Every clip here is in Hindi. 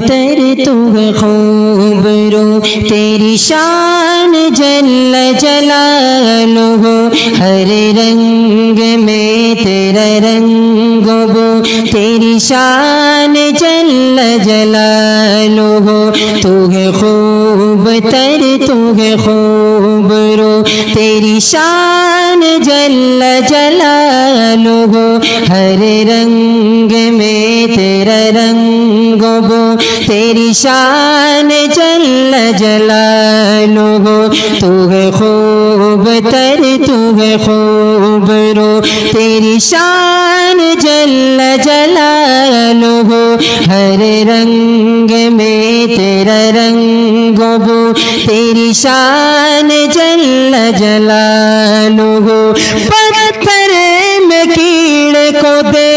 तर तू है खूब रो तेरी शान जल्ल जलालुहु हर रंग में तेरा रंग वो तेरी शान जल्ल जलालुहु तू है खूब तर तू है खूब रो तेरी शान जल्ल जलालुहु हर रंग में तेरा रंग वो तेरी शान जल्ल जलालुहु तू है खूब तर तू है खूब रो तेरी शान जल्ल जलालुहु हर रंग में तेरा रंग वो तेरी शान जल्ल जलालुहु पत्थर में कीड़े को दे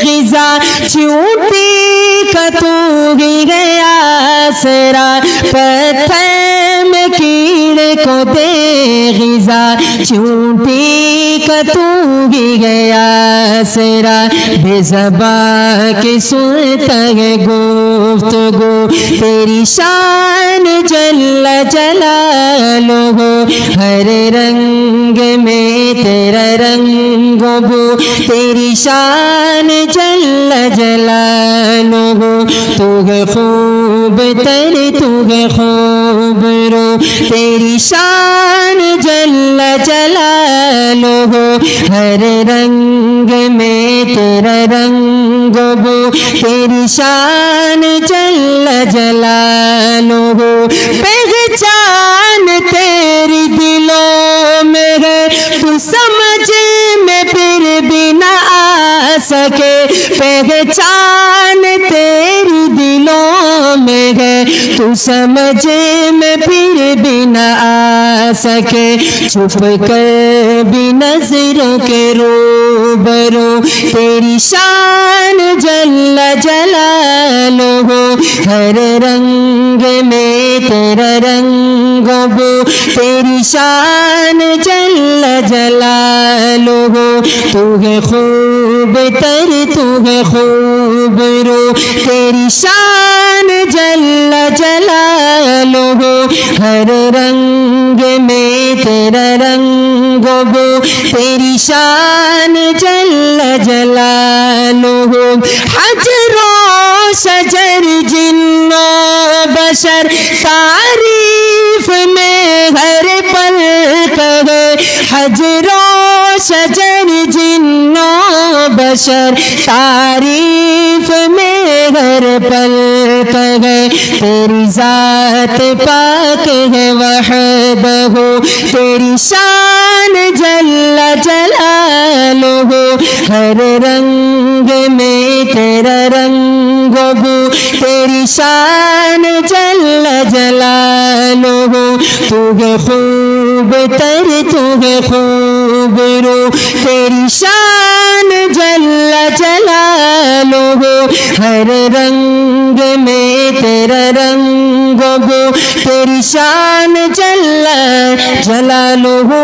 ग़िज़ा चूंटी का तू ही गया सरा पत्थर में कीड़े को दे ग़िज़ा चूंटी का तू ही गया सरा बेज़बा के सुनता है गुफ्तगू तेरी शान जल्ल जलालुहु हर रंग में तेरा रंग वो तेरी शान जल्ल जलालुहु तू है खूब तर तू है खूब रो तेरी शान जल्ल जलालुहु हर रंग में तेरा रंग वो तेरी शान जल्ल जलालुहु पहचान तेरी दिलों में है तू समझ में फिर भी न आ सके पहचान तेरी दिलों में है तू समझ में फिर भी न आ सके छुप कर भी नजरों के रूबरू तेरी शान जल्ल जलालुहु हर रंग में तेरा रंग वो तेरी शान जल्ल जलालुहु तू है खूब तर तू है खूब रो तेरी शान जल्ल जलालुहु हर रंग में तेरा रंग वो तेरी शान जल्ल जलालुहु हजरो शजर जिन्नो बशर तारीफ में हर पल कहे हजरो शजर जिन्नो बशर तारीफ में हर पल कहे तेरी जात पाक है वहदहु तेरी शान जल्ल जलालुहु हर रंग में तेरा रंग वो तेरी शान जल्ल जलालुहु तू है खूब तर तू है खूब रो तेरी शान जल्ल जलालुहु हर रंग में तेरा रंग वो तेरी शान जल्ल जलालुहु।